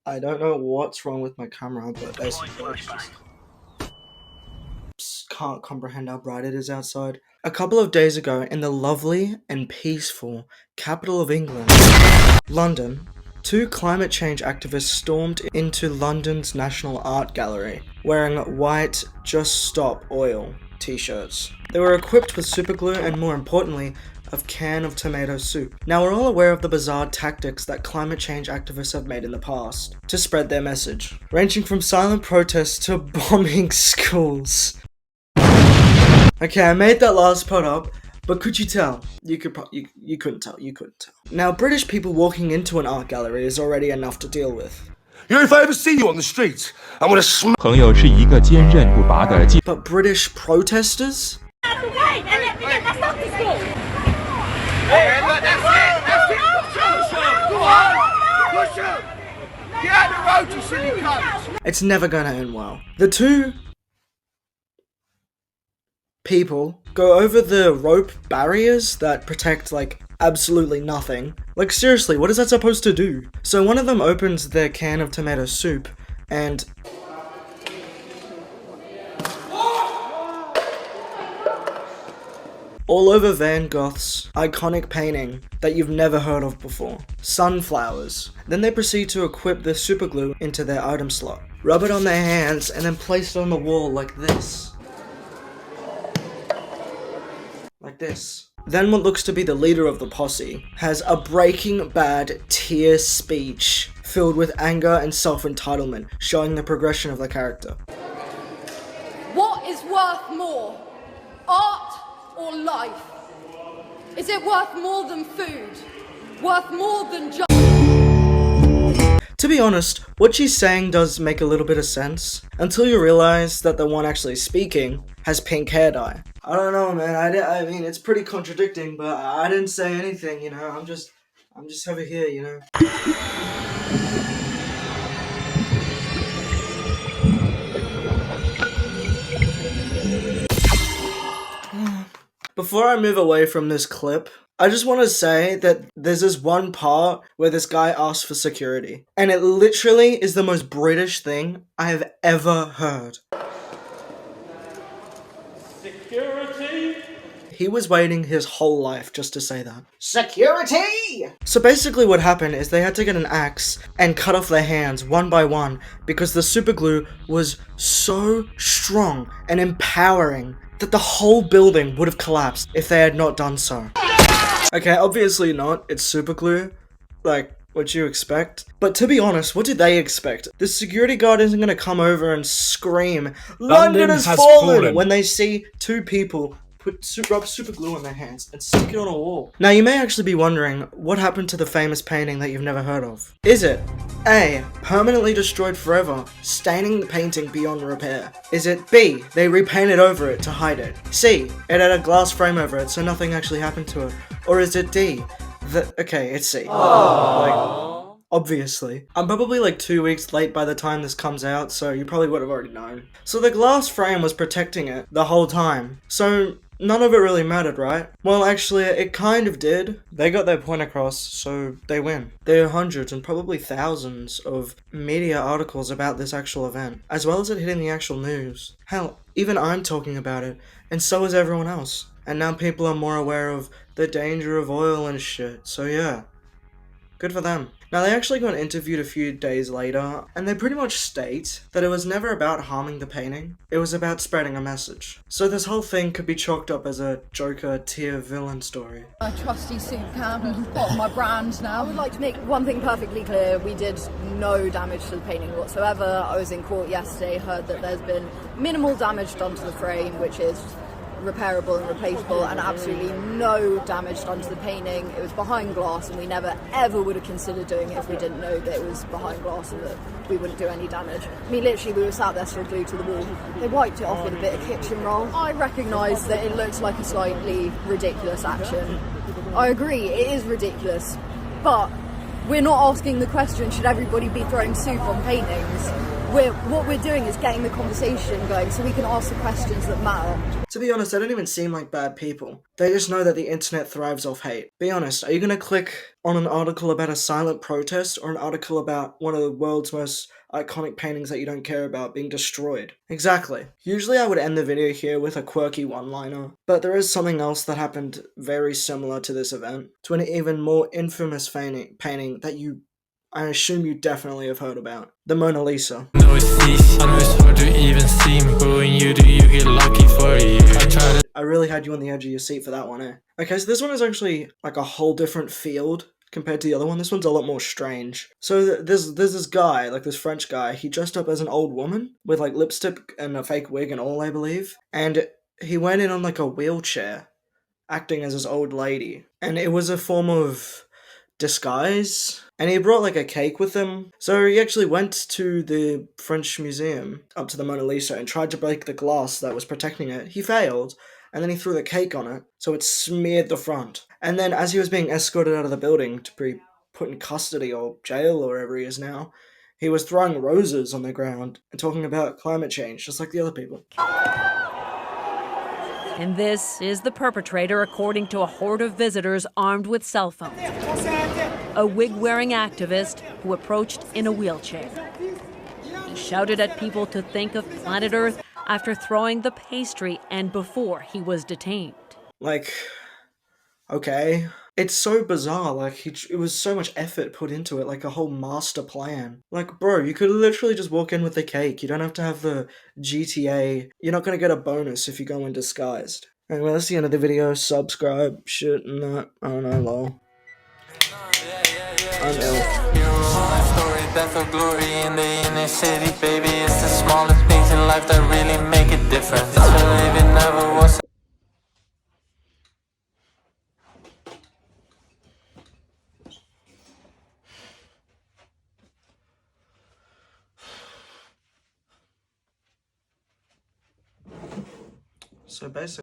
I don't know what's wrong with my camera, but basically just can't comprehend how bright it is outside. A couple of days ago, in the lovely and peaceful capital of England, London, 2 climate change activists stormed into London's National Art Gallery, wearing white Just Stop Oil t-shirts. They were equipped with superglue and, more importantly, a can of tomato soup. Now, we're all aware of the bizarre tactics that climate change activists have made in the past to spread their message, ranging from silent protests to bombing schools. Okay, I made that last part up, but could you tell? You couldn't tell. Now, British people walking into an art gallery is already enough to deal with. You know, if I ever see you on the street, I'm gonna smack. 朋友是一个坚韧不拔的。 But British protesters? It's never gonna end well. The 2 people go over the rope barriers that protect, like, absolutely nothing. Like, seriously, what is that supposed to do? So one of them opens their can of tomato soup and all over Van Gogh's iconic painting that you've never heard of before, sunflowers. Then they proceed to equip the superglue into their item slot, rub it on their hands, and then place it on the wall like this. Like this. Then what looks to be the leader of the posse has a Breaking Bad tier speech filled with anger and self-entitlement, showing the progression of the character. What is worth more, art or life? Is it worth more than food? Worth more than just... To be honest, what she's saying does make a little bit of sense, until you realize that the one actually speaking has pink hair dye. I don't know, man, I mean, it's pretty contradicting, but I didn't say anything, you know, I'm just over here, you know. Before I move away from this clip, I just want to say that there's this one part where this guy asks for security, and it literally is the most British thing I have ever heard. Security? He was waiting his whole life just to say that. Security! So basically what happened is they had to get an axe and cut off their hands one by one because the superglue was so strong and empowering that the whole building would have collapsed if they had not done so. Okay, obviously not. It's superglue. Like, what you expect? But to be honest, what did they expect? The security guard isn't gonna come over and scream, London has fallen! When they see 2 people rub superglue on their hands and stick it on a wall. Now you may actually be wondering, what happened to the famous painting that you've never heard of? Is it A, permanently destroyed forever, staining the painting beyond repair? Is it B, they repainted over it to hide it? C, it had a glass frame over it so nothing actually happened to it? Or is it D, okay, it's C. Like, obviously. I'm probably like 2 weeks late by the time this comes out, so you probably would have already known. So the glass frame was protecting it the whole time. So none of it really mattered, right? Well, actually, it kind of did. They got their point across, so they win. There are hundreds and probably thousands of media articles about this actual event, as well as it hitting the actual news. Hell, even I'm talking about it, and so is everyone else. And now people are more aware of the danger of oil and shit, so yeah. Good for them. Now, they actually got interviewed a few days later, and they pretty much state that it was never about harming the painting, it was about spreading a message. So this whole thing could be chalked up as a Joker tier villain story. A trusty soup can, got my brand now. I would like to make one thing perfectly clear, we did no damage to the painting whatsoever. I was in court yesterday, heard that there's been minimal damage done to the frame, which is repairable and replaceable, and absolutely no damage done to the painting. It was behind glass, and we never ever would have considered doing it if we didn't know that it was behind glass and that we wouldn't do any damage. I mean, literally, we were sat there still glued to the wall. They wiped it off with a bit of kitchen roll. I recognise that it looks like a slightly ridiculous action. I agree, it is ridiculous, but we're not asking the question, should everybody be throwing soup on paintings? what we're doing is getting the conversation going so we can ask the questions that matter. To be honest, they don't even seem like bad people. They just know that the internet thrives off hate. Be honest, are you gonna click on an article about a silent protest or an article about one of the world's most iconic paintings that you don't care about being destroyed? Exactly. Usually I would end the video here with a quirky one-liner, but there is something else that happened very similar to this event, to an even more infamous painting that I assume you definitely have heard about. The Mona Lisa. No, it's easy. I know it's hard to even see me, but when you do, you get lucky for a year. I really had you on the edge of your seat for that one, eh? Okay, so this one is actually like a whole different field compared to the other one. This one's a lot more strange. So there's this guy, like this French guy, he dressed up as an old woman with like lipstick and a fake wig and all, I believe. And he went in on like a wheelchair, acting as his old lady. And it was a form of disguise, and he brought like a cake with him. So he actually went to the French museum up to the Mona Lisa and tried to break the glass that was protecting it. He failed, and then he threw the cake on it, so it smeared the front. And then as he was being escorted out of the building to be put in custody or jail or wherever he is now, he was throwing roses on the ground and talking about climate change, just like the other people. And this is the perpetrator, according to a horde of visitors armed with cell phones. A wig-wearing activist who approached in a wheelchair. He shouted at people to think of planet Earth after throwing the pastry and before he was detained. Like, okay. It's so bizarre, like, it was so much effort put into it, like a whole master plan. Like, bro, you could literally just walk in with the cake. You don't have to have the GTA. You're not gonna get a bonus if you go in disguised. Anyway, that's the end of the video. Subscribe, shit, and that. I don't know, lol. I'm ill. Death or glory in the inner city, baby. It's the smallest things in life that really make a difference. It's believing never was. So basically